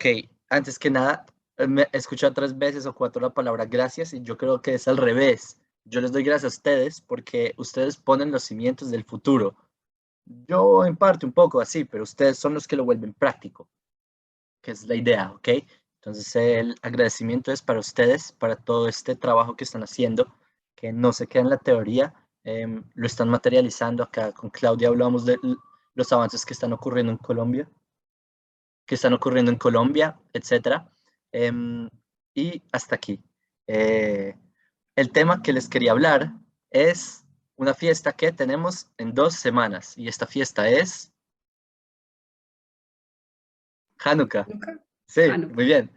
Ok, antes que nada, me he escuchado 3 veces o 4 la palabra gracias y yo creo que es al revés. Yo les doy gracias a ustedes porque ustedes ponen los cimientos del futuro. Yo en parte un poco así, pero ustedes son los que lo vuelven práctico, que es la idea, ¿ok? Entonces el agradecimiento es para ustedes, para todo este trabajo que están haciendo, que no se queda en la teoría, lo están materializando. Acá con Claudia hablamos de los avances que están ocurriendo en Colombia, etcétera. Em, y hasta aquí. Eh, el tema que les quería hablar es una fiesta que tenemos en 2 semanas y esta fiesta es Hanukkah. Nunca. Sí, Hanukkah. muy bien.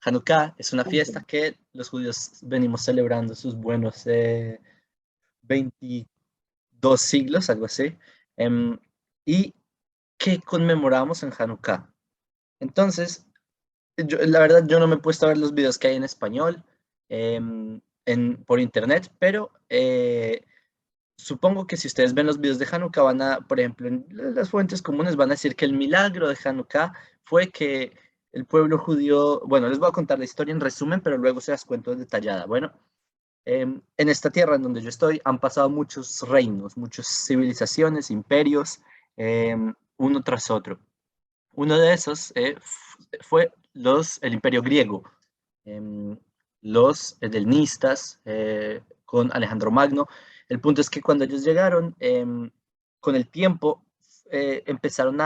Hanukkah es una fiesta que los judíos venimos celebrando sus buenos 22 siglos, algo así. ¿Y qué conmemoramos en Hanukkah? Entonces, la verdad, yo no me he puesto a ver los videos que hay en español por internet, pero supongo que si ustedes ven los videos de Hanukkah, van a, por ejemplo, en las fuentes comunes van a decir que el milagro de Hanukkah fue que el pueblo judío, bueno, les voy a contar la historia en resumen, pero luego se las cuento detallada. Bueno, en esta tierra en donde yo estoy han pasado muchos reinos, muchas civilizaciones, imperios, uno tras otro. Uno de esos fue el imperio griego, em, los helenistas con Alejandro Magno. El punto es que cuando ellos llegaron, con el tiempo empezaron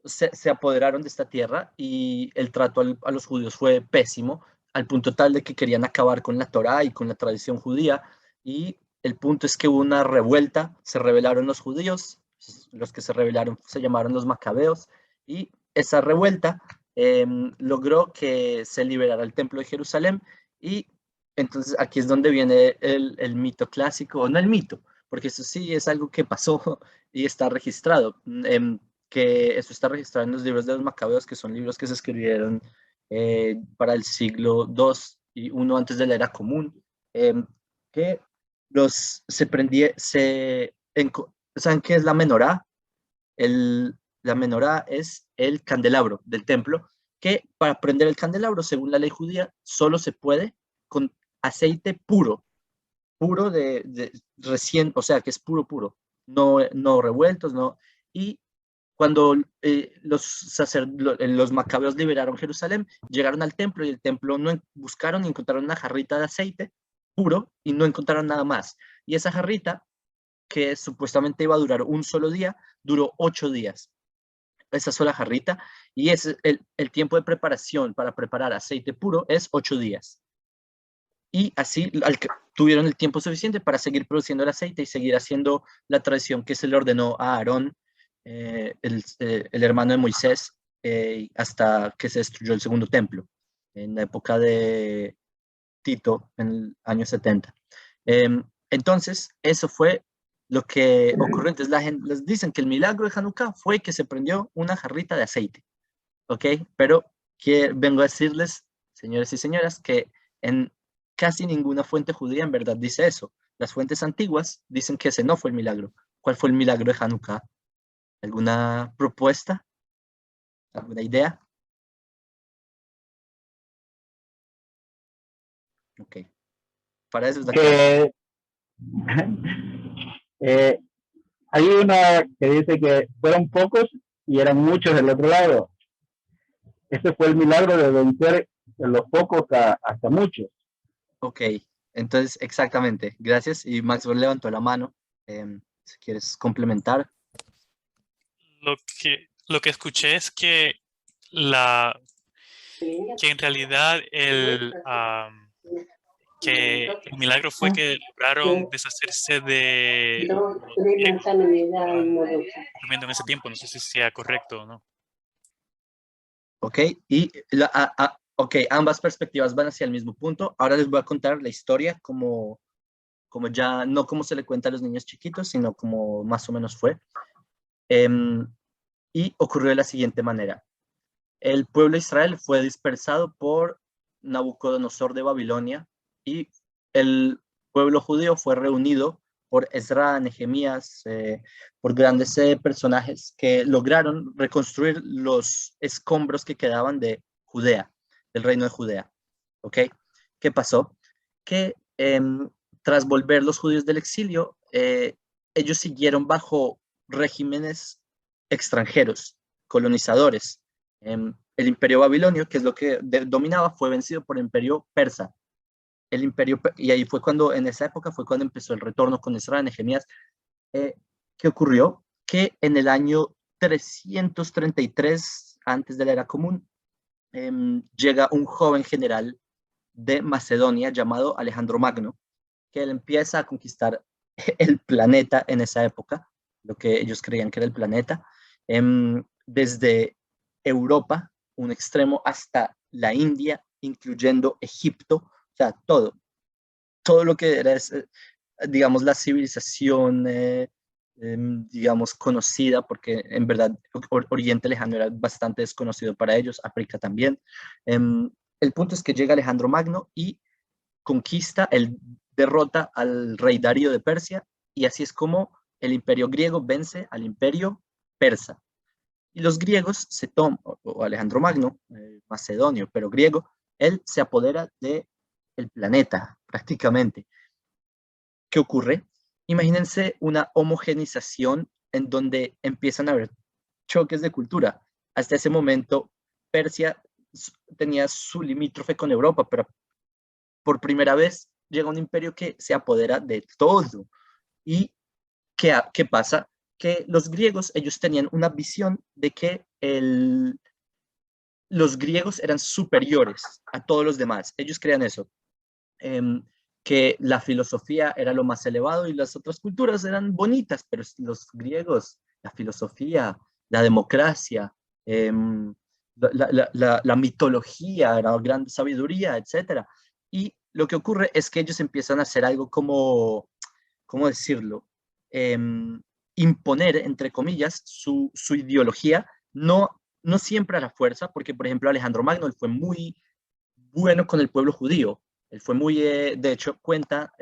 se apoderaron de esta tierra y el trato a los judíos fue pésimo, al punto tal de que querían acabar con la Torá y con la tradición judía. Y el punto es que hubo una revuelta, se rebelaron los judíos, los que se rebelaron se llamaron los macabeos, y esa revuelta logró que se liberara el templo de Jerusalén. Y entonces aquí es donde viene el mito clásico, o no el mito, porque eso sí es algo que pasó y está registrado, que eso está registrado en los libros de los macabeos, que son libros que se escribieron para el siglo II y uno antes de la era común, que ¿saben qué es la menorá? La menorá es el candelabro del templo, que para prender el candelabro, según la ley judía, solo se puede con aceite puro, puro de recién, o sea, que es puro, puro, no revueltos, no. Y cuando los macabeos liberaron Jerusalén, llegaron al templo y el templo buscaron y encontraron una jarrita de aceite puro y no encontraron nada más. Y esa jarrita, que supuestamente iba a durar un solo día, duró 8 días esa sola jarrita, y es el tiempo de preparación para preparar aceite puro es 8 días. Y así tuvieron el tiempo suficiente para seguir produciendo el aceite y seguir haciendo la tradición que se le ordenó a Aarón, el hermano de Moisés, hasta que se destruyó el segundo templo, en la época de Tito, en el año 70. Entonces, eso fue lo que ocurrió. Entonces, la gente les dicen que el milagro de Hanukkah fue que se prendió una jarrita de aceite, ¿ok? Pero que vengo a decirles, señores y señoras, que en casi ninguna fuente judía en verdad dice eso. Las fuentes antiguas dicen que ese no fue el milagro. ¿Cuál fue el milagro de Hanukkah? ¿Alguna propuesta? ¿Alguna idea? Ok. Para eso es la clase. Que eh, hay una que dice que fueron pocos y eran muchos del otro lado. Ese fue el milagro de vencer de los pocos hasta muchos. Ok, entonces exactamente. Gracias. Y Maxwell levantó la mano. Si quieres complementar. Lo que escuché es que en realidad que el milagro fue que lograron deshacerse de los griegos que estaban durmiendo en ese tiempo. No sé si sea correcto o no. Ok, y ambas perspectivas van hacia el mismo punto. Ahora les voy a contar la historia como ya, no como se le cuenta a los niños chiquitos, sino como más o menos fue. Y ocurrió de la siguiente manera. El pueblo de Israel fue dispersado por Nabucodonosor de Babilonia y el pueblo judío fue reunido por Ezra, Nehemías, por grandes personajes que lograron reconstruir los escombros que quedaban de Judea, del reino de Judea. ¿Ok? ¿Qué pasó? Que tras volver los judíos del exilio, ellos siguieron bajo regímenes extranjeros, colonizadores. El imperio babilonio, que es lo que dominaba, fue vencido por el imperio persa. Y ahí fue cuando, en esa época, fue cuando empezó el retorno con Ezra, Nehemías. ¿Qué ocurrió? Que en el año 333, antes de la era común, llega un joven general de Macedonia llamado Alejandro Magno, que él empieza a conquistar el planeta en esa época, lo que ellos creían que era el planeta, desde Europa, un extremo, hasta la India, incluyendo Egipto, o sea, todo lo que era, digamos, la civilización, digamos, conocida, porque en verdad Oriente Lejano era bastante desconocido para ellos, África también. El punto es que llega Alejandro Magno y conquista, él derrota al rey Darío de Persia, y así es como el imperio griego vence al imperio persa. Y los griegos se toman, o Alejandro Magno, macedonio, pero griego, él se apodera del planeta prácticamente. ¿Qué ocurre? Imagínense una homogenización en donde empiezan a haber choques de cultura. Hasta ese momento, Persia tenía su limítrofe con Europa, pero por primera vez llega un imperio que se apodera de todo. ¿Y qué pasa? Que los griegos, ellos tenían una visión de que los griegos eran superiores a todos los demás. Ellos creían eso. Que la filosofía era lo más elevado y las otras culturas eran bonitas, pero los griegos, la filosofía, la democracia, la mitología, la gran sabiduría, etc. Y lo que ocurre es que ellos empiezan a hacer algo como, ¿cómo decirlo? Imponer, entre comillas, su ideología, no siempre a la fuerza, porque por ejemplo Alejandro Magno, él fue muy bueno con el pueblo judío. Él fue muy, de hecho, cuenta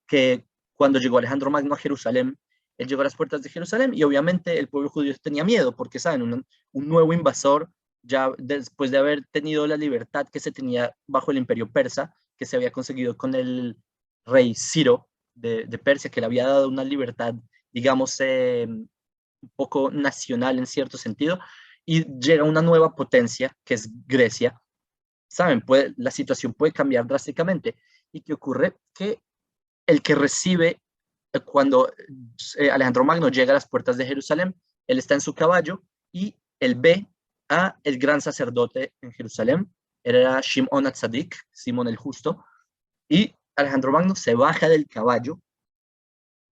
que cuando llegó Alejandro Magno a Jerusalén, él llegó a las puertas de Jerusalén y obviamente el pueblo judío tenía miedo porque, ¿saben? Un nuevo invasor, ya después de haber tenido la libertad que se tenía bajo el imperio persa, que se había conseguido con el rey Ciro de Persia, que le había dado una libertad, digamos, un poco nacional en cierto sentido, y llega una nueva potencia, que es Grecia. ¿Saben? La situación puede cambiar drásticamente. ¿Y qué ocurre? Que el que recibe, cuando Alejandro Magno llega a las puertas de Jerusalén, él está en su caballo y él ve a el gran sacerdote en Jerusalén, era Shimon Atzadik, Simón el Justo, y Alejandro Magno se baja del caballo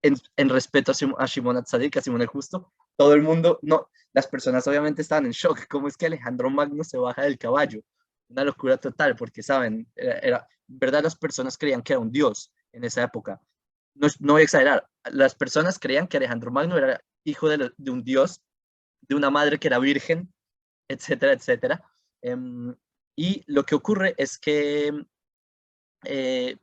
en respeto a Shimon Atzadik, a Simón el Justo. Todo el mundo, no, las personas obviamente estaban en shock. ¿Cómo es que Alejandro Magno se baja del caballo? Una locura total, porque, ¿saben? ¿Verdad? Las personas creían que era un dios en esa época. No voy a exagerar. Las personas creían que Alejandro Magno era hijo de un dios, de una madre que era virgen, etcétera, etcétera. Y lo que ocurre es que,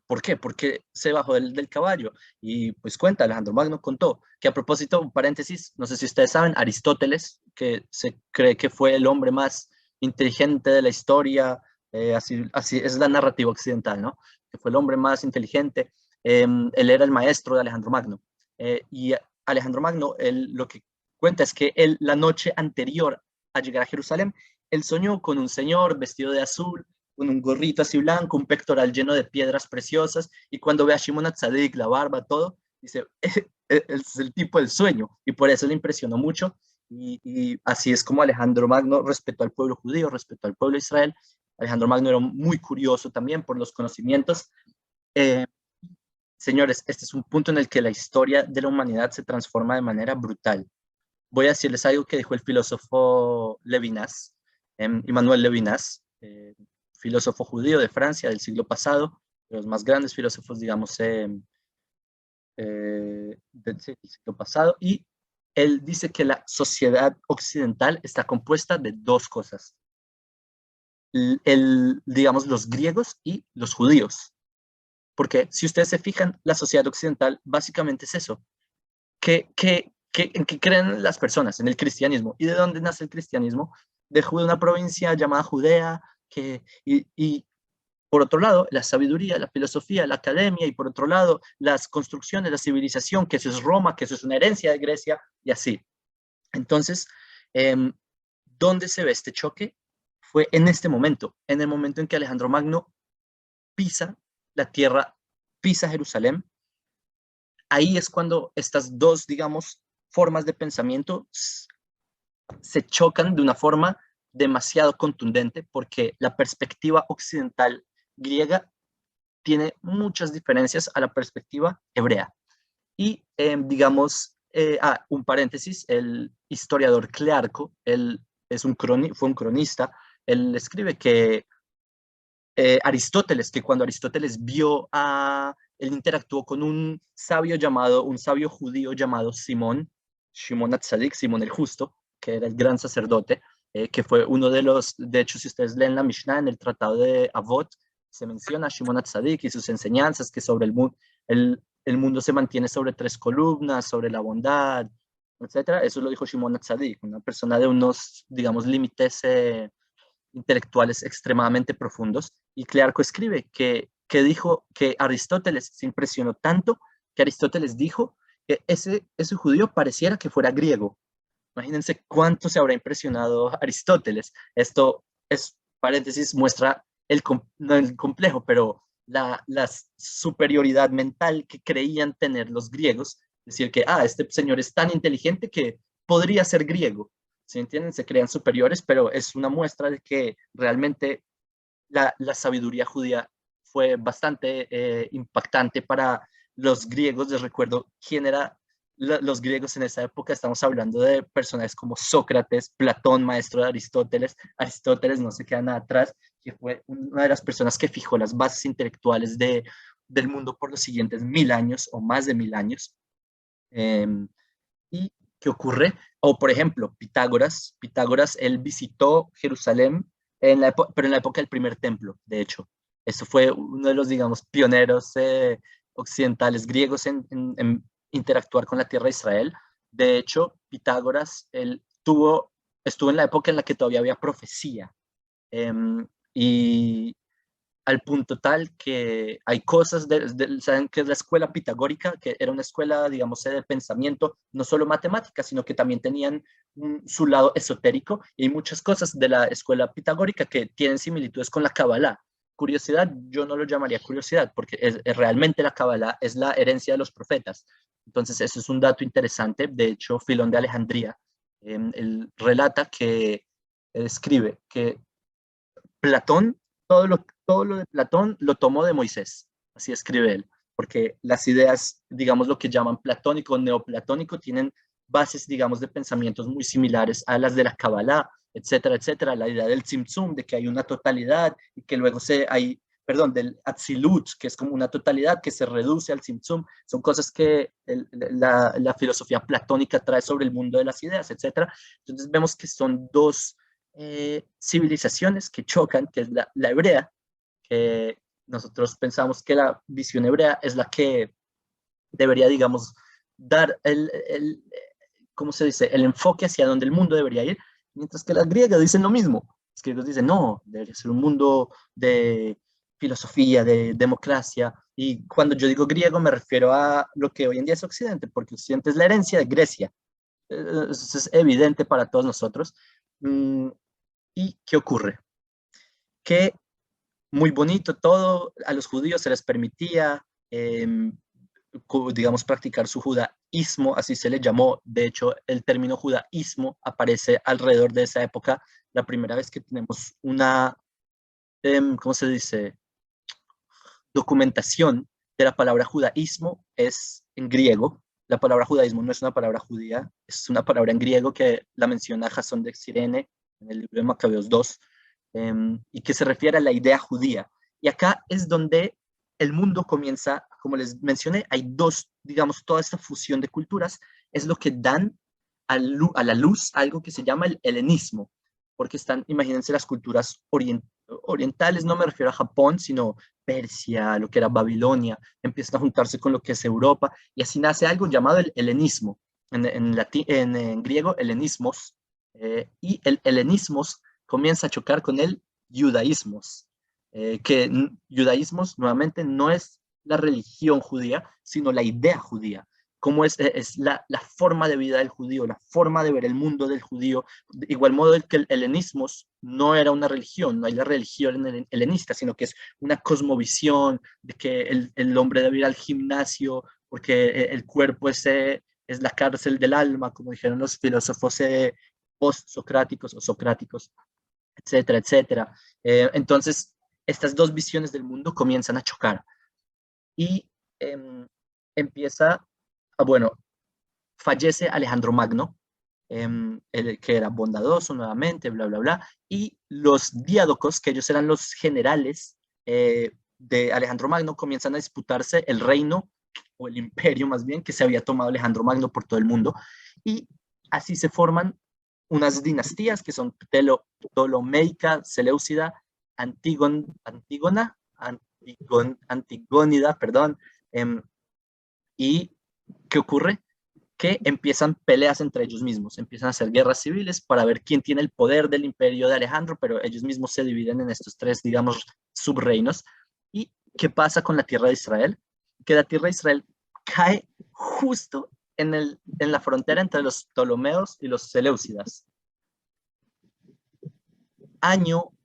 ¿por qué? Porque se bajó del caballo. Y pues cuenta, Alejandro Magno contó que, a propósito, un paréntesis, no sé si ustedes saben, Aristóteles, que se cree que fue el hombre más inteligente de la historia, así es la narrativa occidental, ¿no? Que fue el hombre más inteligente. Él era el maestro de Alejandro Magno. Y Alejandro Magno, lo que cuenta es que él, la noche anterior a llegar a Jerusalén, él soñó con un señor vestido de azul, con un gorrito así blanco, un pectoral lleno de piedras preciosas, y cuando ve a Shimon Atzadik, la barba, todo, dice, es el tipo del sueño, y por eso le impresionó mucho. Y así es como Alejandro Magno respetó al pueblo judío, respetó al pueblo de Israel. Alejandro Magno era muy curioso también por los conocimientos. Señores, este es un punto en el que la historia de la humanidad se transforma de manera brutal. Voy a decirles algo que dijo el filósofo Levinas, Emmanuel Levinas, filósofo judío de Francia del siglo pasado, de los más grandes filósofos, digamos, del siglo pasado, y él dice que la sociedad occidental está compuesta de dos cosas, digamos, los griegos y los judíos. Porque si ustedes se fijan, la sociedad occidental básicamente es eso. ¿En qué creen las personas? En el cristianismo. ¿Y de dónde nace el cristianismo? De una provincia llamada Judea, y por otro lado, la sabiduría, la filosofía, la academia, y por otro lado, las construcciones, la civilización, que eso es Roma, que eso es una herencia de Grecia, y así. Entonces, ¿dónde se ve este choque? Fue en este momento, en el momento en que Alejandro Magno pisa la tierra, pisa Jerusalén. Ahí es cuando estas dos, digamos, formas de pensamiento se chocan de una forma demasiado contundente, porque la perspectiva occidental griega tiene muchas diferencias a la perspectiva hebrea. Y digamos, un paréntesis, el historiador Clearco, él fue un cronista, él escribe que Aristóteles, que cuando Aristóteles él interactuó con un sabio judío llamado Shimon Atzadik, Simón el Justo, que era el gran sacerdote, que fue uno de hecho, si ustedes leen la Mishnah en el tratado de Avot, se menciona a Shimon Atzadik y sus enseñanzas, que sobre el mundo se mantiene sobre 3 columnas, sobre la bondad, etcétera. Eso lo dijo Shimon Atzadik, una persona de unos, digamos, límites intelectuales extremadamente profundos. Y Clearco escribe que dijo que Aristóteles se impresionó tanto que Aristóteles dijo que ese judío pareciera que fuera griego. Imagínense cuánto se habrá impresionado Aristóteles. Esto es, paréntesis, muestra no el complejo, pero la superioridad mental que creían tener los griegos. Es decir, que este señor es tan inteligente que podría ser griego. ¿Sí entienden? Se crean superiores, pero es una muestra de que realmente la sabiduría judía fue bastante impactante para los griegos. Les recuerdo quién eran los griegos en esa época. Estamos hablando de personajes como Sócrates, Platón, maestro de Aristóteles. Aristóteles no se queda nada atrás, que fue una de las personas que fijó las bases intelectuales del mundo por los siguientes 1000 años o más de 1000 años. ¿Y qué ocurre? O, por ejemplo, Pitágoras, él visitó Jerusalén, pero en la época del primer templo, de hecho. Eso fue uno de los, digamos, pioneros occidentales griegos en interactuar con la tierra de Israel. De hecho, Pitágoras, él estuvo en la época en la que todavía había profecía. Y al punto tal que hay cosas, ¿saben qué es la escuela pitagórica? Que era una escuela, digamos, de pensamiento, no solo matemática, sino que también tenían su lado esotérico, y hay muchas cosas de la escuela pitagórica que tienen similitudes con la Kabbalah. Curiosidad, yo no lo llamaría curiosidad, porque realmente la Kabbalah es la herencia de los profetas. Entonces, eso es un dato interesante. De hecho, Filón de Alejandría, él relata que escribe que Platón, todo lo de Platón lo tomó de Moisés, así escribe él, porque las ideas, digamos, lo que llaman platónico, neoplatónico, tienen bases, digamos, de pensamientos muy similares a las de la Kabbalah, etcétera, etcétera. La idea del Tzimtzum, de que hay una totalidad y que luego del Atzilut, que es como una totalidad que se reduce al Tzimtzum, son cosas que la filosofía platónica trae sobre el mundo de las ideas, etcétera. Entonces vemos que son dos civilizaciones que chocan, que es la hebrea, que nosotros pensamos que la visión hebrea es la que debería, digamos, dar ¿cómo se dice?, el enfoque hacia donde el mundo debería ir, mientras que las griegas dicen lo mismo. Los griegos dicen, no, debería ser un mundo de filosofía, de democracia. Y cuando yo digo griego me refiero a lo que hoy en día es Occidente, porque Occidente es la herencia de Grecia. Eso es evidente para todos nosotros. ¿Y qué ocurre? Que muy bonito todo, a los judíos se les permitía, digamos, practicar su judaísmo, así se le llamó. De hecho, el término judaísmo aparece alrededor de esa época, la primera vez que tenemos una, ¿cómo se dice?, documentación de la palabra judaísmo es en griego. La palabra judaísmo no es una palabra judía, es una palabra en griego que la menciona Jasón de Cirene en el libro de Macabeos 2, y que se refiere a la idea judía. Y acá es donde el mundo comienza, como les mencioné, hay dos, digamos, toda esta fusión de culturas, es lo que dan a la luz algo que se llama el helenismo, porque están, imagínense, las culturas orientales, no me refiero a Japón, sino Persia, lo que era Babilonia, empiezan a juntarse con lo que es Europa, y así nace algo llamado el helenismo, en griego, helenismos, y el helenismos comienza a chocar con el judaísmos, judaísmos nuevamente no es la religión judía, sino la idea judía. Cómo es la forma de vida del judío, la forma de ver el mundo del judío. De igual modo que el helenismo no era una religión, no hay la religión helenista, sino que es una cosmovisión de que el hombre debe ir al gimnasio porque el cuerpo es la cárcel del alma, como dijeron los filósofos post-socráticos o socráticos, etcétera, etcétera. Entonces, estas dos visiones del mundo comienzan a chocar y empieza, bueno, fallece Alejandro Magno, que era bondadoso nuevamente, bla, bla, bla, y los diádocos, que ellos eran los generales de Alejandro Magno, comienzan a disputarse el reino, o el imperio más bien, que se había tomado Alejandro Magno por todo el mundo, y así se forman unas dinastías que son Ptolomeica, Seleucida, Antigónida, perdón, y ¿qué ocurre? Que empiezan peleas entre ellos mismos, empiezan a hacer guerras civiles para ver quién tiene el poder del imperio de Alejandro, pero ellos mismos se dividen en estos tres, digamos, subreinos. ¿Y qué pasa con la tierra de Israel? Que la tierra de Israel cae justo en la frontera entre los Ptolomeos y los Seleucidas.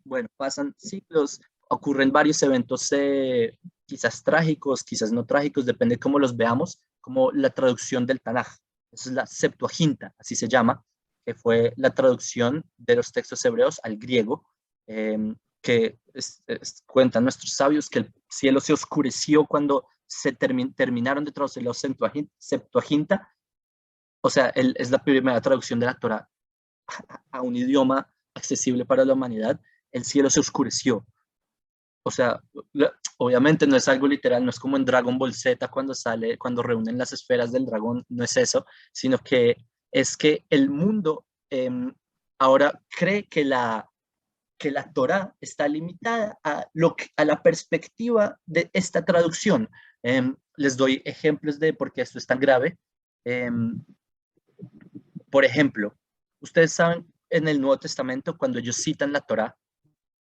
Bueno, pasan siglos, ocurren varios eventos quizás trágicos, quizás no trágicos, depende de cómo los veamos, como la traducción del Tanaj. Esa es la Septuaginta, así se llama, que fue la traducción de los textos hebreos al griego, que cuentan nuestros sabios que el cielo se oscureció cuando se terminaron de traducir la Septuaginta. O sea, es la primera traducción de la Torá a un idioma accesible para la humanidad. El cielo se oscureció. O sea, obviamente no es algo literal, no es como en Dragon Ball Z cuando reúnen las esferas del dragón, no es eso, sino que es que el mundo ahora cree que la Torá está limitada a la perspectiva de esta traducción. Les doy ejemplos de por qué esto es tan grave. Por ejemplo, ustedes saben en el Nuevo Testamento cuando ellos citan la Torá,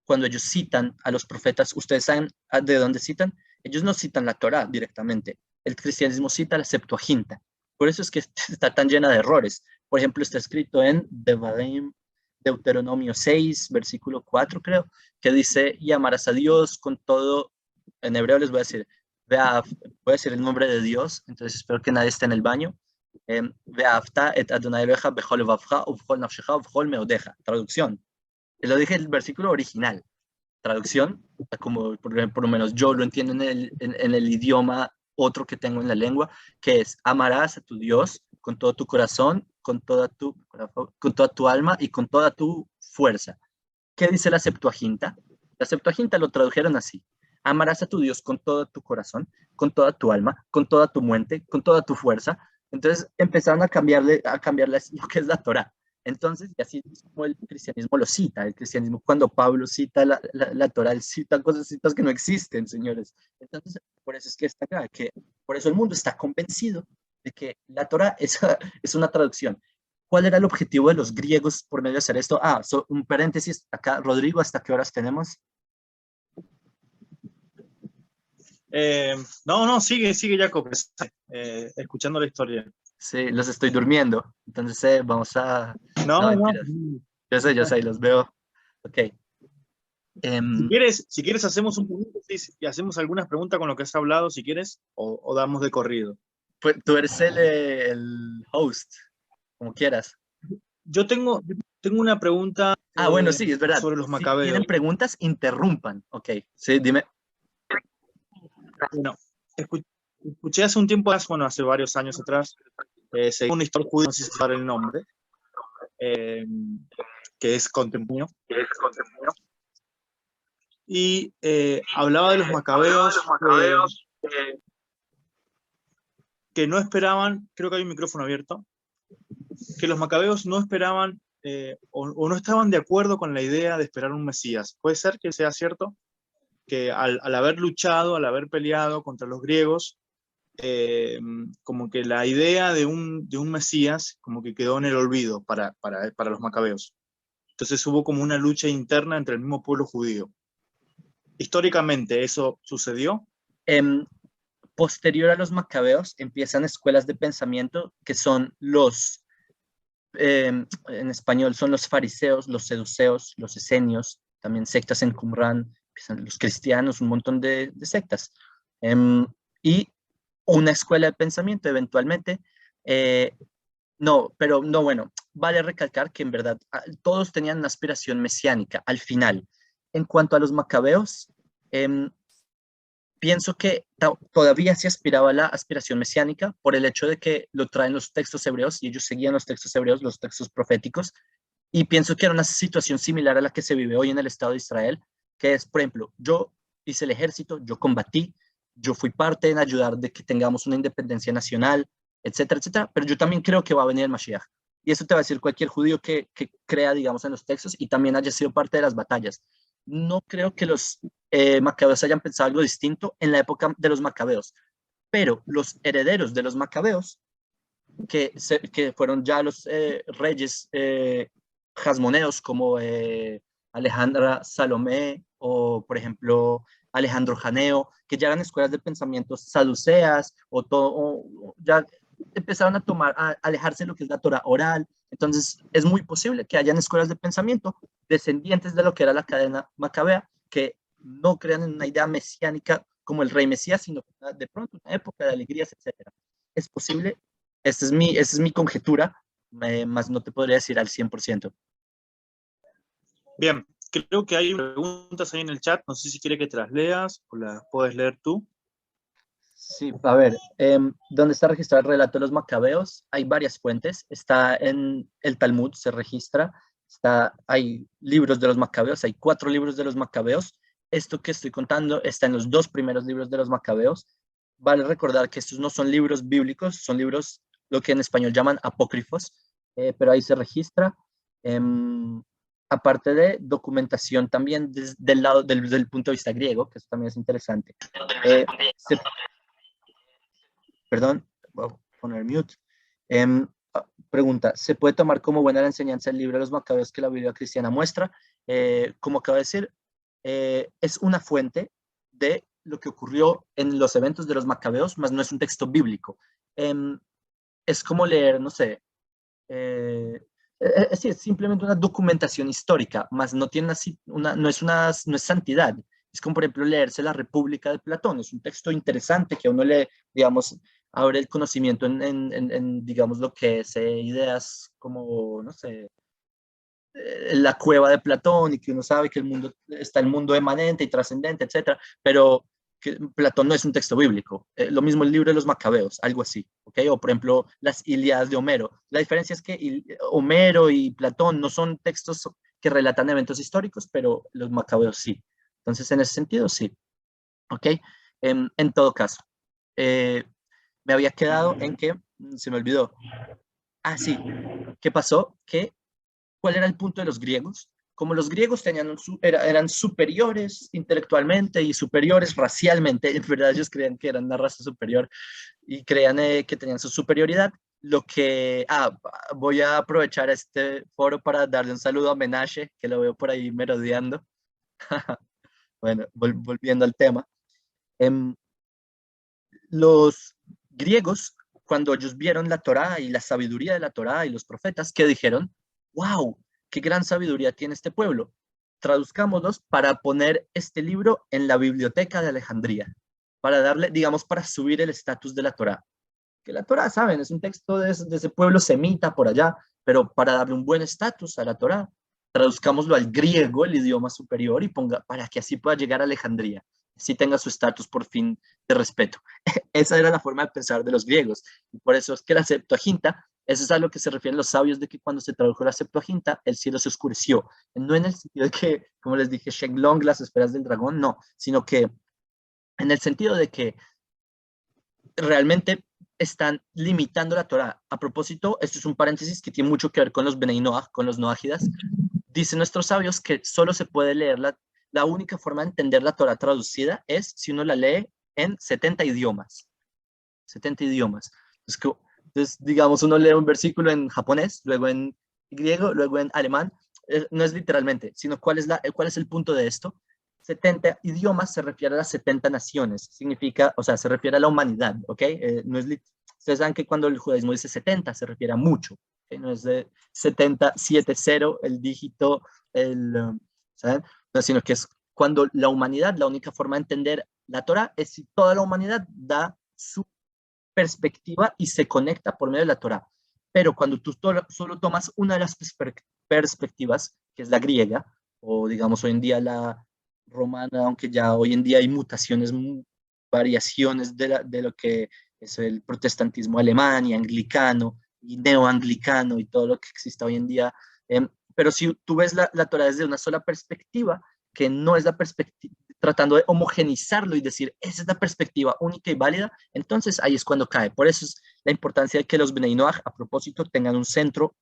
cuando ellos citan a los profetas, ¿ustedes saben de dónde citan? Ellos no citan la Torá directamente. El cristianismo cita la Septuaginta. Por eso es que está tan llena de errores. Por ejemplo, está escrito en Deuteronomio 6, versículo 4, creo, que dice, y amarás a Dios con todo, en hebreo les voy a decir, voy a decir el nombre de Dios, entonces espero que nadie esté en el baño. Traducción. Lo dije el versículo original. Traducción, como por lo menos yo lo entiendo en el idioma otro que tengo en la lengua, que es amarás a tu Dios con todo tu corazón, con toda tu alma y con toda tu fuerza. ¿Qué dice la Septuaginta? La Septuaginta lo tradujeron así. Amarás a tu Dios con todo tu corazón, con toda tu alma, con toda tu mente, con toda tu fuerza. Entonces empezaron a cambiarle lo que es la Torá. Entonces, y así es como el cristianismo lo cita. El cristianismo, cuando Pablo cita la Torá, él cita cosas que no existen, señores. Entonces, por eso es que está acá, que por eso el mundo está convencido de que la Torá es una traducción. ¿Cuál era el objetivo de los griegos por medio de hacer esto? Un paréntesis acá. Rodrigo, ¿hasta qué horas tenemos? No, sigue Jacob, escuchando la historia. Sí, los estoy durmiendo. Entonces, vamos a... No. Yo sé, los veo. Ok. Si quieres hacemos un paréntesis y hacemos algunas preguntas con lo que has hablado, si quieres, o damos de corrido. Pues tú eres el host, como quieras. Yo tengo una pregunta bueno, sí, es verdad. sobre los macabeos. Si tienen preguntas, interrumpan. Ok, sí, dime. Bueno, escuché hace un tiempo, hace varios años atrás, según un historiador judío, no sé si sabe el nombre, que es contemporáneo. Y hablaba de los macabeos que no esperaban, creo que hay un micrófono abierto, que los macabeos no esperaban o no estaban de acuerdo con la idea de esperar un Mesías. ¿Puede ser que sea cierto? Que al haber luchado, al haber peleado contra los griegos, como que la idea de un Mesías como que quedó en el olvido para los macabeos. Entonces hubo como una lucha interna entre el mismo pueblo judío. Históricamente, ¿eso sucedió? Posterior a los macabeos empiezan escuelas de pensamiento que son en español son los fariseos, los seduceos, los esenios, también sectas en Qumran, los cristianos, un montón de sectas. Y una escuela de pensamiento eventualmente. No, pero no, bueno, vale recalcar que en verdad todos tenían una aspiración mesiánica al final. En cuanto a los macabeos, pienso que todavía se aspiraba a la aspiración mesiánica por el hecho de que lo traen los textos hebreos y ellos seguían los textos hebreos, los textos proféticos, y pienso que era una situación similar a la que se vive hoy en el Estado de Israel, que es, por ejemplo, yo hice el ejército, yo combatí, yo fui parte en ayudar de que tengamos una independencia nacional, etcétera, etcétera, pero yo también creo que va a venir el Mashiach. Y eso te va a decir cualquier judío que crea, digamos, en los textos y también haya sido parte de las batallas. No creo que los macabeos hayan pensado algo distinto en la época de los macabeos, pero los herederos de los macabeos, que fueron ya los reyes jasmoneos como Alejandra Salomé o, por ejemplo, Alejandro Janeo, que ya eran escuelas de pensamiento saduceas o ya empezaron a alejarse de lo que es la Torah oral. Entonces, es muy posible que hayan escuelas de pensamiento descendientes de lo que era la cadena macabea, que no crean en una idea mesiánica como el rey Mesías, sino de pronto una época de alegrías, etc. Es posible, esa es mi conjetura, más no te podría decir al 100%. Bien, creo que hay preguntas ahí en el chat, no sé si quiere que te las leas o las puedes leer tú. Sí, a ver, ¿dónde está registrado el relato de los macabeos? Hay varias fuentes, está en el Talmud, se registra, hay libros de los macabeos, hay 4 libros de los macabeos. Esto que estoy contando está en los 2 primeros libros de los macabeos. Vale recordar que estos no son libros bíblicos, son libros, lo que en español llaman apócrifos, pero ahí se registra. Aparte de documentación también del lado del punto de vista griego, que eso también es interesante. Perdón, voy a poner mute. Pregunta, ¿se puede tomar como buena la enseñanza del libro de los macabeos que la Biblia cristiana muestra? Como acabo de decir, es una fuente de lo que ocurrió en los eventos de los macabeos, más no es un texto bíblico. Es como leer, no sé, es simplemente una documentación histórica, más no tiene no es santidad. Es como, por ejemplo, leerse La República de Platón. Es un texto interesante que a uno le, digamos, abre el conocimiento en digamos, lo que es ideas como, no sé, la cueva de Platón y que uno sabe que está el mundo emanente y trascendente, etcétera, pero que Platón no es un texto bíblico. Lo mismo el libro de los Macabeos, algo así, ¿ok? O por ejemplo, las Ilíadas de Homero. La diferencia es que Homero y Platón no son textos que relatan eventos históricos, pero los Macabeos sí. Entonces, en ese sentido, sí, ¿ok? En todo caso, me había quedado en que, se me olvidó. Ah, sí, ¿qué pasó? ¿Cuál era el punto de los griegos? Como los griegos eran superiores intelectualmente y superiores racialmente, en verdad ellos creían que eran una raza superior y creían que tenían su superioridad, voy a aprovechar este foro para darle un saludo a Menashe, que lo veo por ahí merodeando. Bueno, volviendo al tema. Los griegos, cuando ellos vieron la Torá y la sabiduría de la Torá y los profetas, ¿qué dijeron? ¡Wow! ¡Qué gran sabiduría tiene este pueblo! Traduzcámoslos para poner este libro en la biblioteca de Alejandría, para darle, digamos, para subir el estatus de la Torá. Que la Torá, ¿saben? Es un texto de ese pueblo semita por allá, pero para darle un buen estatus a la Torá, traduzcámoslo al griego, el idioma superior, y para que así pueda llegar a Alejandría, así tenga su estatus por fin de respeto. Esa era la forma de pensar de los griegos, y por eso es que la Septuaginta, eso es a lo que se refieren los sabios de que cuando se tradujo la Septuaginta, el cielo se oscureció. No en el sentido de que, como les dije, Shenlong, las esferas del dragón, no, sino que en el sentido de que realmente están limitando la Torah. A propósito, esto es un paréntesis que tiene mucho que ver con los Benei Noach, con los noágidas. Dicen nuestros sabios que solo se puede leer la única forma de entender la Torah traducida es si uno la lee en 70 idiomas. 70 idiomas. Entonces, digamos, uno lee un versículo en japonés, luego en griego, luego en alemán, no es literalmente, sino cuál es el punto de esto. 70 idiomas se refiere a las 70 naciones, significa, o sea, se refiere a la humanidad, ¿ok? No es ustedes saben que cuando el judaísmo dice 70 se refiere a mucho, ¿okay? No es de 70, 70, el dígito, ¿saben? No, sino que es cuando la humanidad, la única forma de entender la Torah es si toda la humanidad da su perspectiva y se conecta por medio de la Torah. Pero cuando tú solo tomas una de las perspectivas, que es la griega, o digamos hoy en día la romana, aunque ya hoy en día hay mutaciones, variaciones de lo que es el protestantismo alemán y anglicano y neoanglicano y todo lo que existe hoy en día. Pero si tú ves la Torah desde una sola perspectiva, que no es la perspectiva, tratando de homogenizarlo y decir, esa es la perspectiva única y válida, entonces ahí es cuando cae. Por eso es la importancia de que los Bnei Noach, a propósito, tengan un centro,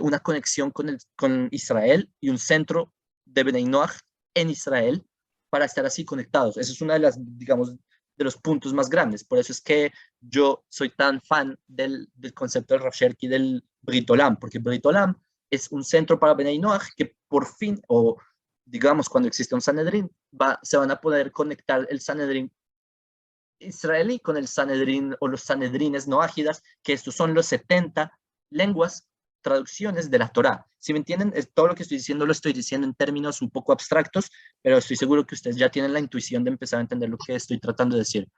una conexión con Israel y un centro de Bnei Noach en Israel para estar así conectados. Eso es una de las, digamos, de los puntos más grandes. Por eso es que yo soy tan fan del concepto del Rav Sherki del Brit Olam, porque Brit Olam es un centro para Bnei Noach que por fin, o digamos, cuando existe un Sanedrín, se van a poder conectar el Sanedrín israelí con el Sanedrín o los Sanedrines noágidas, que estos son los 70 lenguas, traducciones de la Torá. Si me entienden, todo lo que estoy diciendo lo estoy diciendo en términos un poco abstractos, pero estoy seguro que ustedes ya tienen la intuición de empezar a entender lo que estoy tratando de decir.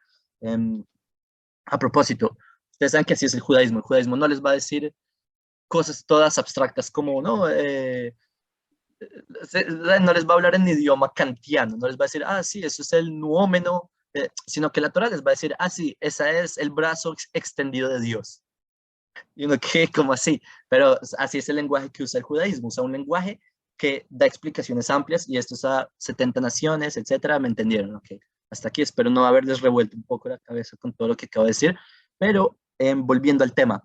A propósito, ustedes saben que así es el judaísmo. El judaísmo no les va a decir cosas todas abstractas como, no, no les va a hablar en idioma kantiano, no les va a decir, ah, sí, eso es el nuómeno, sino que la Torah les va a decir, ah, sí, ese es el brazo extendido de Dios. Y uno, ¿qué? ¿Cómo así? Pero así es el lenguaje que usa el judaísmo, usa un lenguaje que da explicaciones amplias, y esto es a 70 naciones, etcétera, ¿me entendieron? Ok, hasta aquí espero no haberles revuelto un poco la cabeza con todo lo que acabo de decir, pero volviendo al tema,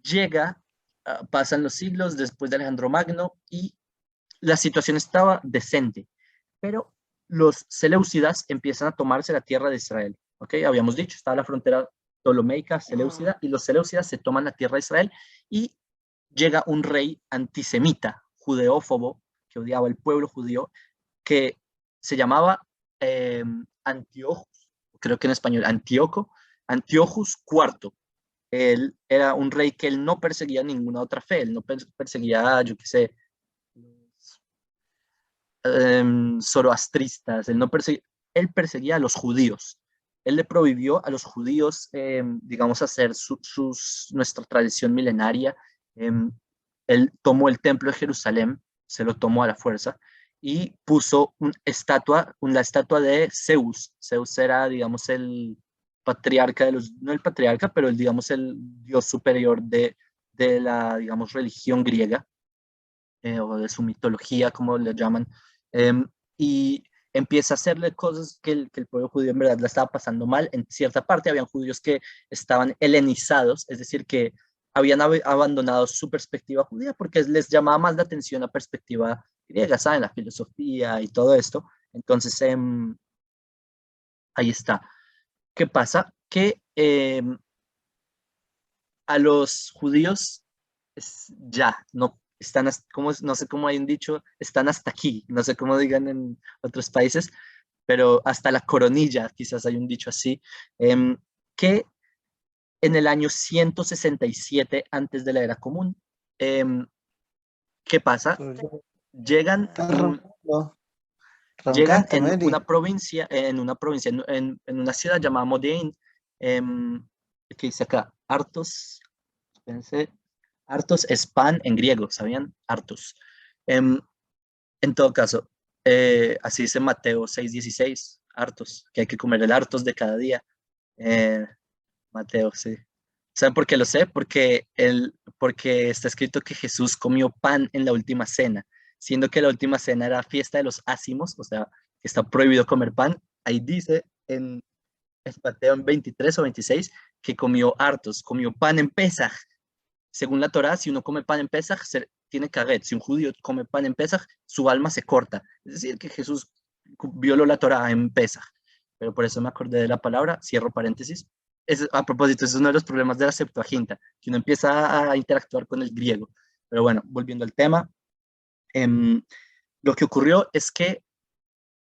llega, pasan los siglos después de Alejandro Magno y la situación estaba decente, pero los seleucidas empiezan a tomarse la tierra de Israel, ¿ok? Habíamos dicho, estaba la frontera ptolomeica, seleucida, y los seleucidas se toman la tierra de Israel y llega un rey antisemita, judeófobo, que odiaba al pueblo judío, que se llamaba Antiochus, creo que en español, Antiochus IV. Él era un rey que él no perseguía ninguna otra fe, él no perseguía, yo qué sé, zoroastristas, él perseguía a los judíos. Él le prohibió a los judíos, digamos, hacer nuestra tradición milenaria. Él tomó el templo de Jerusalén, se lo tomó a la fuerza, y puso la estatua de Zeus. Zeus era, digamos, el patriarca no el patriarca, pero digamos, el dios superior de la, digamos, religión griega, o de su mitología, como le llaman, y empieza a hacerle cosas que el pueblo judío en verdad la estaba pasando mal. En cierta parte habían judíos que estaban helenizados, es decir, que habían abandonado su perspectiva judía porque les llamaba más la atención la perspectiva griega, ¿saben? La filosofía y todo esto. Entonces, ahí está. ¿Qué pasa? Que a los judíos ya no están, no sé cómo hayan dicho, están hasta aquí, no sé cómo digan en otros países, pero hasta la coronilla, quizás hay un dicho así, que en el año 167 antes de la era común, ¿qué pasa? Llegan en una provincia, en una ciudad llamada Modi'in, que dice acá, Artos, espérense, Artos es pan en griego, ¿sabían? Artos. En todo caso, así dice Mateo 6:16, Artos, que hay que comer el Artos de cada día. Mateo, sí. ¿Saben por qué lo sé? Porque está escrito que Jesús comió pan en la última cena, siendo que la última cena era fiesta de los ácimos, o sea, que está prohibido comer pan. Ahí dice en Mateo en 23 o 26 que comió hartos, comió pan en Pesaj. Según la Torá, si uno come pan en Pesaj, tiene caret. Si un judío come pan en Pesaj, su alma se corta. Es decir, que Jesús violó la Torá en Pesaj. Pero por eso me acordé de la palabra, cierro paréntesis. A propósito, es uno de los problemas de la Septuaginta, que uno empieza a interactuar con el griego. Pero bueno, volviendo al tema, lo que ocurrió es que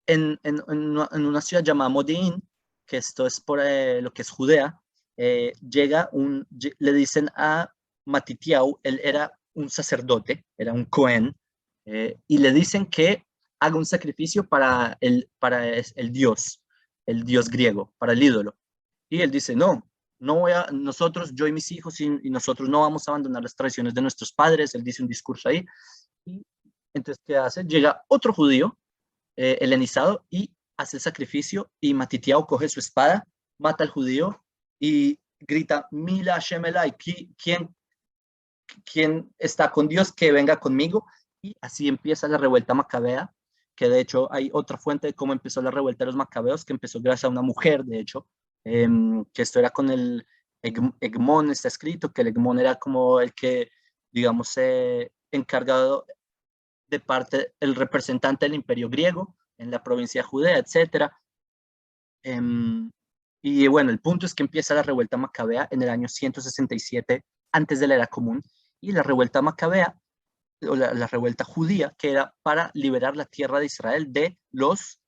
en una ciudad llamada Modi'in, que esto es por lo que es Judea, le dicen a Matitiau, él era un sacerdote, era un Cohen, y le dicen que haga un sacrificio para el dios griego, para el ídolo. Y él dice, no, nosotros, yo y mis hijos, y nosotros no vamos a abandonar las tradiciones de nuestros padres. Él dice un discurso ahí. Y entonces, ¿qué hace? Llega otro judío, helenizado, y hace el sacrificio, y Matitiao coge su espada, mata al judío y grita, Mila Shemelai, ¿quién está con Dios? Que venga conmigo. Y así empieza la revuelta macabea, que de hecho hay otra fuente de cómo empezó la revuelta de los macabeos, que empezó gracias a una mujer, de hecho, que esto era con el Egmón, está escrito, que el Egmón era como el que, digamos, encargado de parte, el representante del imperio griego en la provincia de Judea, etc. Y bueno, el punto es que empieza la revuelta macabea en el año 167 antes de la era común, y la revuelta macabea, o la revuelta judía, que era para liberar la tierra de Israel de los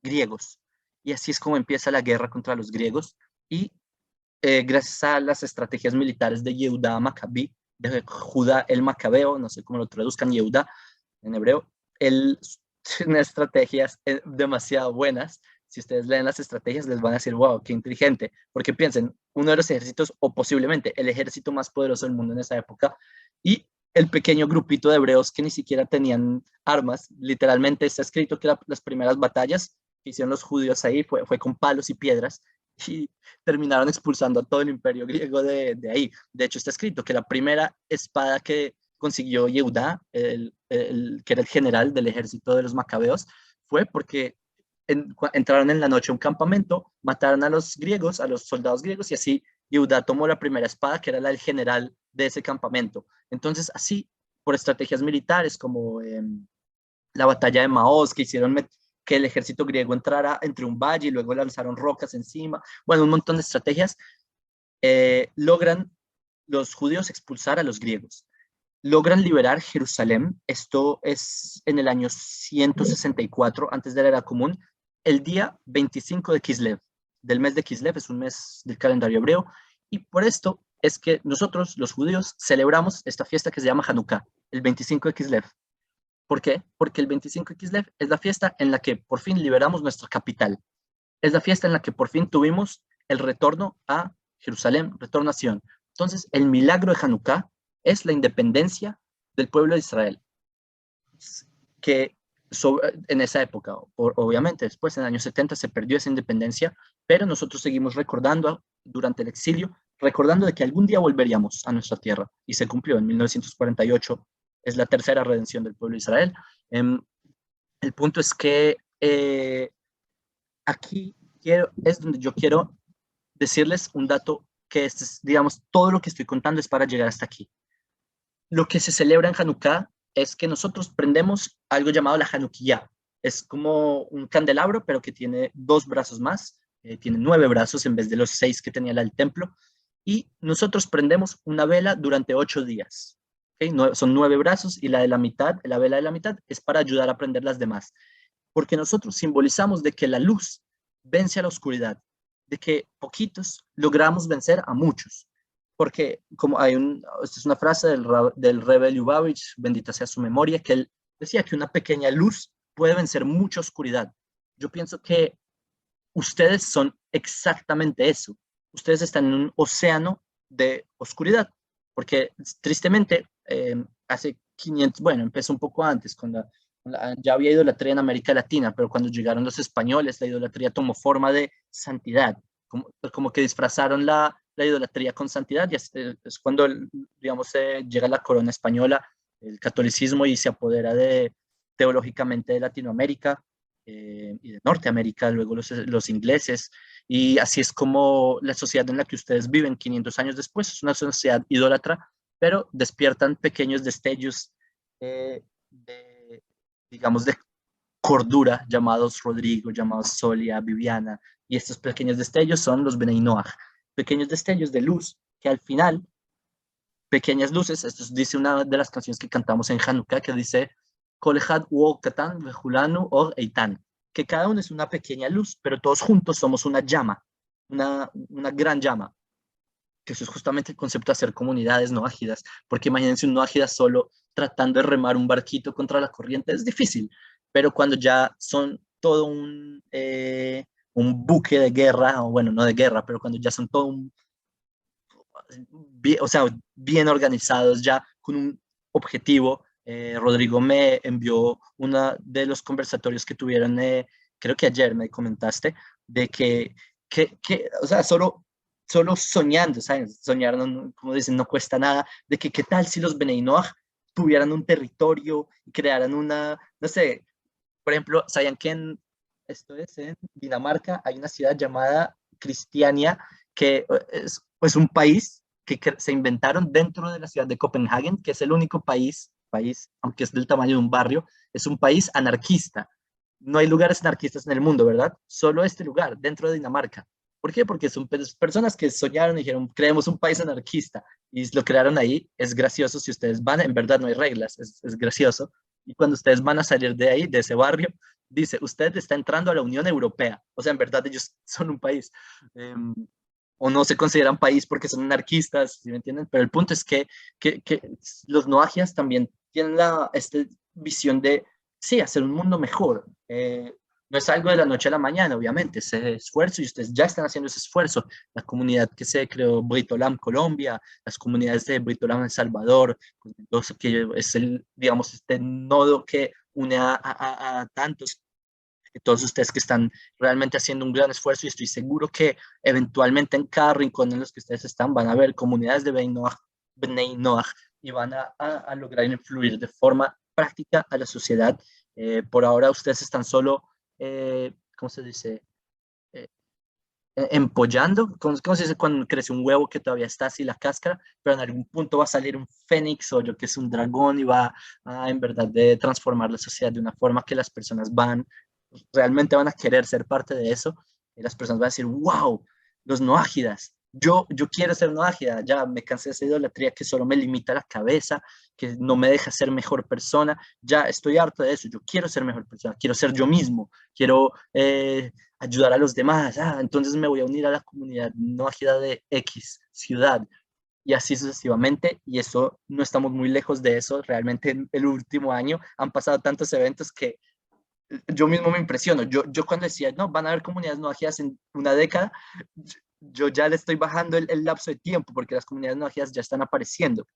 griegos. Y así es como empieza la guerra contra los griegos, y gracias a las estrategias militares de Yehudá Macabí, de Judá el Macabeo, no sé cómo lo traduzcan, Yehudá en hebreo, él tiene estrategias demasiado buenas. Si ustedes leen las estrategias, les van a decir, wow, qué inteligente, porque piensen, uno de los ejércitos, o posiblemente el ejército más poderoso del mundo en esa época, y el pequeño grupito de hebreos que ni siquiera tenían armas. Literalmente está escrito que las primeras batallas que hicieron los judíos ahí fue con palos y piedras, y terminaron expulsando a todo el imperio griego de ahí. De hecho, está escrito que la primera espada que consiguió Yehudá, que era el general del ejército de los macabeos, fue porque entraron en la noche a un campamento, mataron a los griegos, a los soldados griegos, y así Yehudá tomó la primera espada, que era la del general de ese campamento. Entonces, así, por estrategias militares, como la batalla de Maoz, que hicieron que el ejército griego entrara entre un valle y luego lanzaron rocas encima, bueno, un montón de estrategias, logran los judíos expulsar a los griegos. Logran liberar Jerusalén, esto es en el año 164 antes de la era común, el día 25 de Kislev, del mes de Kislev, es un mes del calendario hebreo, y por esto es que nosotros, los judíos, celebramos esta fiesta que se llama Hanukkah, el 25 de Kislev. ¿Por qué? Porque el 25 de Kislev es la fiesta en la que por fin liberamos nuestra capital. Es la fiesta en la que por fin tuvimos el retorno a Jerusalén, retorno a Sion. Entonces, el milagro de Hanukkah es la independencia del pueblo de Israel, que en esa época, obviamente después en el año 70 se perdió esa independencia, pero nosotros seguimos recordando durante el exilio, recordando de que algún día volveríamos a nuestra tierra, y se cumplió en 1948, es la tercera redención del pueblo de Israel. El punto es que aquí es donde yo quiero decirles un dato que es, digamos, todo lo que estoy contando es para llegar hasta aquí. Lo que se celebra en Hanukkah es que nosotros prendemos algo llamado la Hanukkiyá. Es como un candelabro, pero que tiene 2 brazos más, tiene 9 brazos en vez de los 6 que tenía el templo, y nosotros prendemos una vela durante 8 días. ¿Okay? Son 9 brazos, y la vela de la mitad es para ayudar a prender las demás, porque nosotros simbolizamos de que la luz vence a la oscuridad, de que poquitos logramos vencer a muchos. Porque como esta es una frase del Rebbe Lubavitch, bendita sea su memoria, que él decía que una pequeña luz puede vencer mucha oscuridad. Yo pienso que ustedes son exactamente eso. Ustedes están en un océano de oscuridad, porque tristemente hace 500, bueno, empezó un poco antes, ya había idolatría en América Latina, pero cuando llegaron los españoles, la idolatría tomó forma de santidad, como que disfrazaron la idolatría con santidad, y es cuando, digamos, llega la corona española, el catolicismo, y se apodera teológicamente de Latinoamérica y de Norteamérica, luego los ingleses, y así es como la sociedad en la que ustedes viven 500 años después es una sociedad idólatra, pero despiertan pequeños destellos digamos, de cordura, llamados Rodrigo, llamados Solia, Viviana, y estos pequeños destellos son los Benei Noach, pequeños destellos de luz que al final pequeñas luces. Esto dice una de las canciones que cantamos en Hanukkah, que dice, Kol echad hu katan vejulanu or eitan, que cada uno es una pequeña luz, pero todos juntos somos una llama, una gran llama, que eso es justamente el concepto de hacer comunidades no ágidas, porque imagínense un no ágida solo tratando de remar un barquito contra la corriente, es difícil, pero cuando ya son todo un buque de guerra, o bueno, no de guerra, pero cuando ya son todo un, o sea, bien organizados, ya con un objetivo. Rodrigo me envió uno de los conversatorios que tuvieron, creo que ayer me comentaste, de que o sea, solo soñando, ¿sabes? Soñar, no, como dicen, no cuesta nada, de que qué tal si los Bnei Noach tuvieran un territorio y crearan una, no sé, por ejemplo, ¿sabían que esto es en Dinamarca, hay una ciudad llamada Cristiania, que es un país que se inventaron dentro de la ciudad de Copenhague, que es el único país, aunque es del tamaño de un barrio, es un país anarquista. No hay lugares anarquistas en el mundo, ¿verdad? Solo este lugar, dentro de Dinamarca. ¿Por qué? Porque son personas que soñaron y dijeron, creemos un país anarquista, y lo crearon ahí. Es gracioso, si ustedes van, en verdad no hay reglas, es gracioso. Y cuando ustedes van a salir de ahí, de ese barrio, dice, usted está entrando a la Unión Europea. O sea, en verdad ellos son un país. O no se consideran país porque son anarquistas, ¿sí me entienden? Pero el punto es que los noagias también tienen esta visión de, sí, hacer un mundo mejor. No es algo de la noche a la mañana, obviamente, ese esfuerzo, y ustedes ya están haciendo ese esfuerzo. La comunidad que se creó Britolam Colombia, las comunidades de Britolam El Salvador, que es digamos, este nodo que une a tantos, todos ustedes que están realmente haciendo un gran esfuerzo, y estoy seguro que eventualmente en cada rincón en los que ustedes están van a haber comunidades de Bnei Noach y van a lograr influir de forma práctica a la sociedad. Por ahora ustedes están solo, ¿cómo se dice? Eh, empollando, ¿cómo se dice cuando crece un huevo que todavía está así la cáscara, pero en algún punto va a salir un fénix o yo que es un dragón y va a en verdad de transformar la sociedad de una forma que las personas realmente van a querer ser parte de eso, y las personas van a decir, wow, los noágidas, yo quiero ser noágida, ya me cansé de esa idolatría que solo me limita la cabeza, que no me deja ser mejor persona, ya estoy harto de eso, yo quiero ser mejor persona, quiero ser yo mismo, quiero ayudar a los demás, entonces me voy a unir a la comunidad noágida de X ciudad, y así sucesivamente, y eso no estamos muy lejos de eso. Realmente en el último año han pasado tantos eventos que yo mismo me impresiono. Yo cuando decía, no, van a haber comunidades no ágidas en una década, yo ya le estoy bajando el lapso de tiempo porque las comunidades no ágidas ya están apareciendo.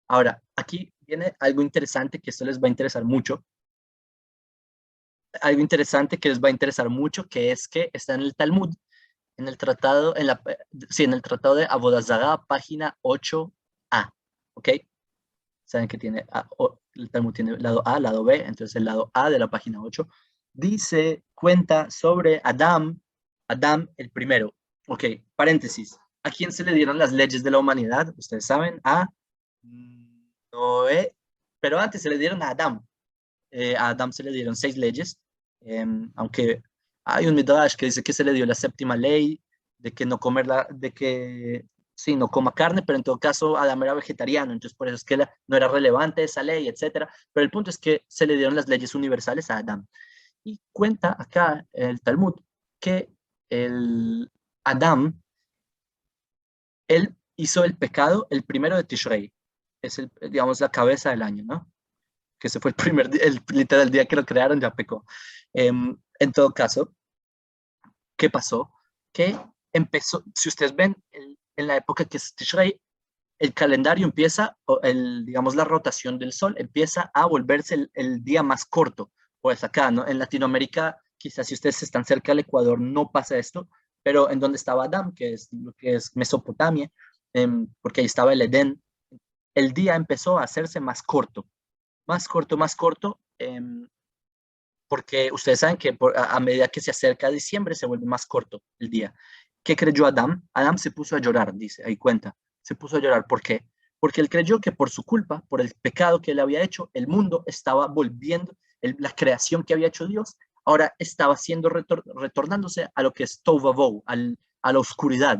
Ahora, aquí viene algo interesante que esto les va a interesar mucho. Algo interesante que les va a interesar mucho, que es que está en el Talmud, en el tratado, en el tratado de Avodah Zarah, página 8a, ¿ok? Saben que tiene el Talmud tiene lado A, lado B, entonces el lado A de la página 8 dice, cuenta sobre Adán el primero. Ok, paréntesis. ¿A quién se le dieron las leyes de la humanidad? Ustedes saben, a Noé, pero antes se le dieron a Adán. A Adán se le dieron 6 leyes, aunque hay un midrash que dice que se le dio la séptima ley de que no comerla, de que sí, no coma carne, pero en todo caso Adán era vegetariano, entonces por eso es que no era relevante esa ley, etcétera. Pero el punto es que se le dieron las leyes universales a Adán. Y cuenta acá el Talmud que el Adán, él hizo el pecado el primero de Tishrei, es digamos la cabeza del año, ¿no? Que ese fue el primer día, literal día que lo crearon, ya pecó. En todo caso, ¿qué pasó? Que empezó, si ustedes ven, en la época que es Tishrei, el calendario empieza, digamos, la rotación del sol empieza a volverse el día más corto. Pues acá, ¿no? En Latinoamérica, quizás si ustedes están cerca del Ecuador, no pasa esto, pero en donde estaba Adán, que es lo que es Mesopotamia, porque ahí estaba el Edén, el día empezó a hacerse más corto, más corto, porque ustedes saben que a medida que se acerca a diciembre se vuelve más corto el día. ¿Qué creyó Adán? Adán se puso a llorar, dice, ahí cuenta. Se puso a llorar, ¿por qué? Porque él creyó que por su culpa, por el pecado que él había hecho, el mundo estaba volviendo, la creación que había hecho Dios, ahora estaba siendo retornándose a lo que es Tohu Vavohu, a la oscuridad.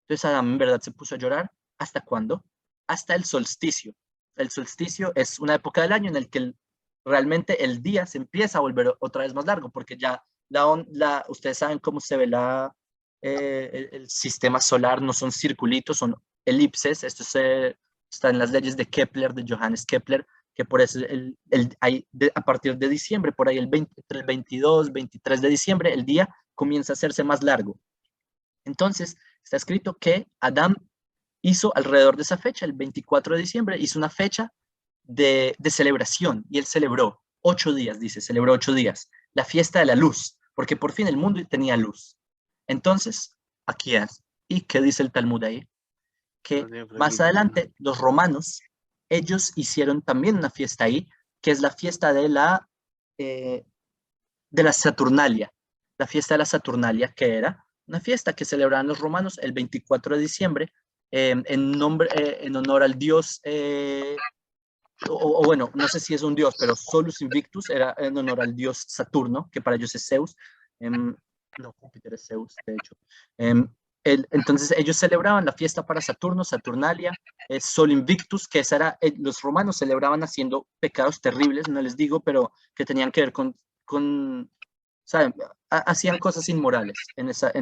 Entonces Adán en verdad se puso a llorar. ¿Hasta cuándo? hasta el solsticio. El solsticio es una época del año en el que realmente el día se empieza a volver otra vez más largo, porque ya ustedes saben cómo se ve el sistema solar, no son circulitos, son elipses. Esto está en las leyes de Kepler, de Johannes Kepler, que por eso a partir de diciembre, por ahí entre el 22, 23 de diciembre, el día comienza a hacerse más largo. Entonces, está escrito que Adán hizo alrededor de esa fecha, el 24 de diciembre, hizo una fecha de celebración, y él celebró 8 días, celebró 8 días, la fiesta de la luz, porque por fin el mundo tenía luz. Entonces, aquí es. ¿Y qué dice el Talmud ahí? Que más adelante los romanos, ellos hicieron también una fiesta ahí, que es la fiesta de la Saturnalia. La fiesta de la Saturnalia, que era una fiesta que celebraban los romanos el 24 de diciembre, en honor al dios, bueno, no sé si es un dios, pero Solus Invictus era en honor al dios Saturno, que para ellos es Zeus. No, Júpiter es Zeus, de hecho. Entonces ellos celebraban la fiesta para Saturno, Saturnalia, Sol Invictus, que esa era, los romanos celebraban haciendo pecados terribles, no les digo, pero que tenían que ver con ¿saben? Hacían cosas inmorales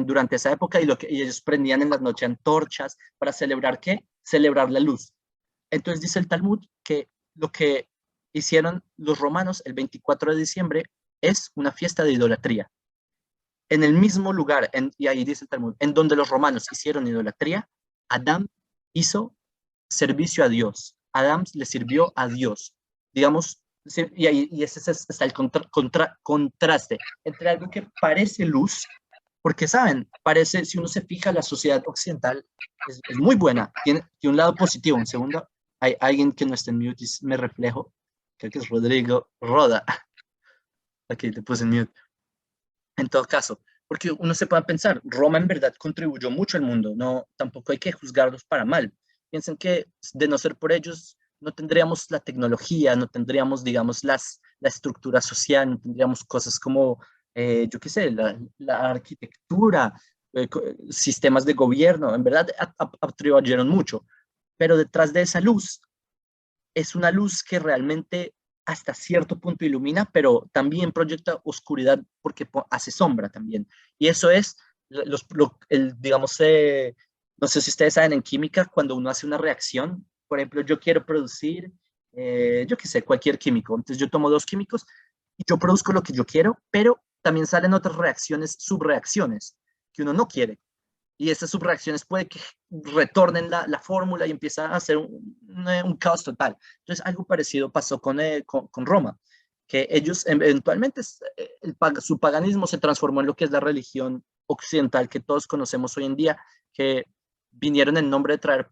durante esa época, y ellos prendían en las noches antorchas para celebrar ¿qué? Celebrar la luz. Entonces dice el Talmud que lo que hicieron los romanos el 24 de diciembre es una fiesta de idolatría. En el mismo lugar, y ahí dice el Talmud, en donde los romanos hicieron idolatría, Adán hizo servicio a Dios. Adán le sirvió a Dios. Digamos, y ese está el contraste entre algo que parece luz, porque saben, parece, si uno se fija, la sociedad occidental es muy buena, tiene un lado positivo. Un segundo, hay alguien que no está en mute y me reflejo, creo que es Rodrigo Roda. Aquí te puse en mute. En todo caso, porque uno se puede pensar, Roma en verdad contribuyó mucho al mundo, no, tampoco hay que juzgarlos para mal. Piensen que de no ser por ellos, no tendríamos la tecnología, no tendríamos, digamos, la estructura social, no tendríamos cosas como, yo qué sé, la arquitectura, sistemas de gobierno. En verdad, contribuyeron mucho, pero detrás de esa luz, es una luz que realmente hasta cierto punto ilumina, pero también proyecta oscuridad porque hace sombra también. Y eso es, digamos, no sé si ustedes saben en química, cuando uno hace una reacción, por ejemplo, yo quiero producir, yo qué sé, cualquier químico. Entonces yo tomo 2 químicos y yo produzco lo que yo quiero, pero también salen otras reacciones, subreacciones, que uno no quiere. Y estas subreacciones puede que retornen la fórmula y empieza a hacer un caos total. Entonces, algo parecido pasó con Roma, que ellos eventualmente, su paganismo se transformó en lo que es la religión occidental que todos conocemos hoy en día, que vinieron en nombre de traer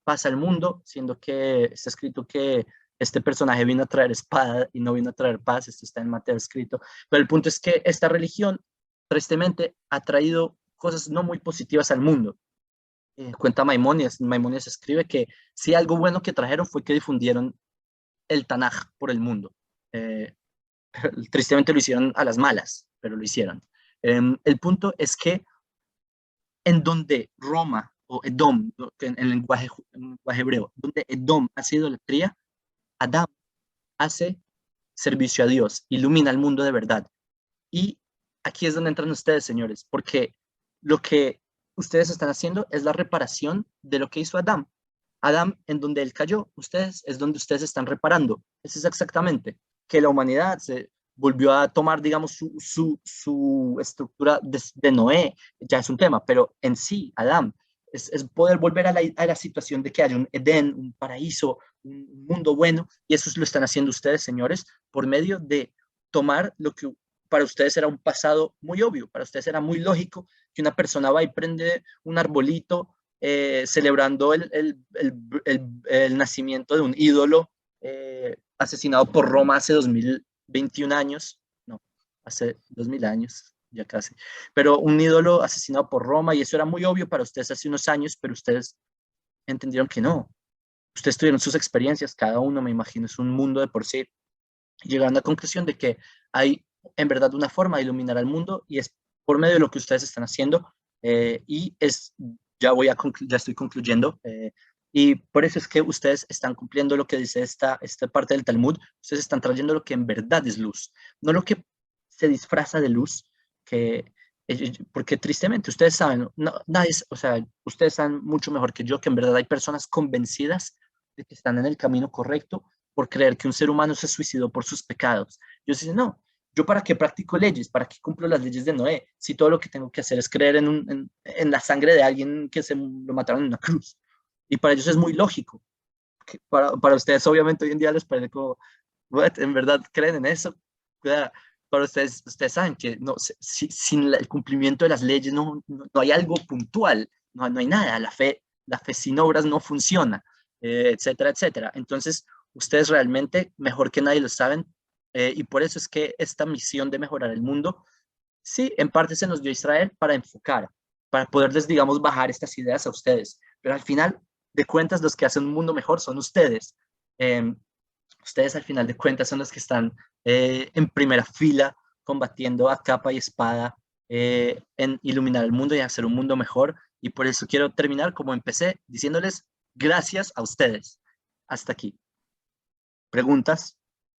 paz al mundo, siendo que está escrito que este personaje vino a traer espada y no vino a traer paz. Esto está en Mateo escrito. Pero el punto es que esta religión, tristemente, ha traído cosas no muy positivas al mundo. Cuenta Maimónides escribe que si algo bueno que trajeron fue que difundieron el Tanaj por el mundo. Tristemente lo hicieron a las malas, pero lo hicieron. El punto es que en donde Roma o Edom, en el lenguaje hebreo, donde Edom hace idolatría, Adán hace servicio a Dios, ilumina el mundo de verdad. Y aquí es donde entran ustedes, señores, porque lo que ustedes están haciendo es la reparación de lo que hizo Adán. Adán, en donde él cayó, ustedes, es donde ustedes están reparando. Eso es exactamente, que la humanidad se volvió a tomar, digamos, su estructura de Noé, ya es un tema, pero en sí, Adán, es poder volver a la situación de que haya un Edén, un paraíso, un mundo bueno, y eso lo están haciendo ustedes, señores, por medio de tomar lo que para ustedes era un pasado muy obvio, para ustedes era muy lógico que una persona va y prende un arbolito celebrando el nacimiento de un ídolo asesinado por Roma hace 2021 años, no, hace 2000 años, ya casi, pero un ídolo asesinado por Roma, y eso era muy obvio para ustedes hace unos años, pero ustedes entendieron que no. Ustedes tuvieron sus experiencias, cada uno, me imagino, es un mundo de por sí, llegando a la conclusión de que hay en verdad una forma de iluminar al mundo, y es por medio de lo que ustedes están haciendo, y es, ya estoy concluyendo, Y por eso es que ustedes están cumpliendo lo que dice esta parte del Talmud. Ustedes están trayendo lo que en verdad es luz, no lo que se disfraza de luz, porque tristemente ustedes saben, no, nadie, o sea, ustedes saben mucho mejor que yo que en verdad hay personas convencidas de que están en el camino correcto por creer que un ser humano se suicidó por sus pecados. Yo dicen, no, ¿yo para qué practico leyes? ¿Para qué cumplo las leyes de Noé? Si todo lo que tengo que hacer es creer en la sangre de alguien que se lo mataron en una cruz. Y para ellos es muy lógico. Para ustedes, obviamente, hoy en día les parece como, "What? ¿En verdad creen en eso?" Para ustedes saben que no, sin el cumplimiento de las leyes no hay algo puntual, no hay nada. La fe sin obras no funciona, etcétera, etcétera. Entonces, ustedes realmente, mejor que nadie lo saben, y por eso es que esta misión de mejorar el mundo, sí, en parte se nos dio a Israel para enfocar, para poderles, digamos, bajar estas ideas a ustedes. Pero al final de cuentas, los que hacen un mundo mejor son ustedes. Eh, Ustedes al final de cuentas son los que están en primera fila combatiendo a capa y espada en iluminar el mundo y hacer un mundo mejor. Y por eso quiero terminar como empecé, diciéndoles gracias a ustedes. Hasta aquí. ¿Preguntas?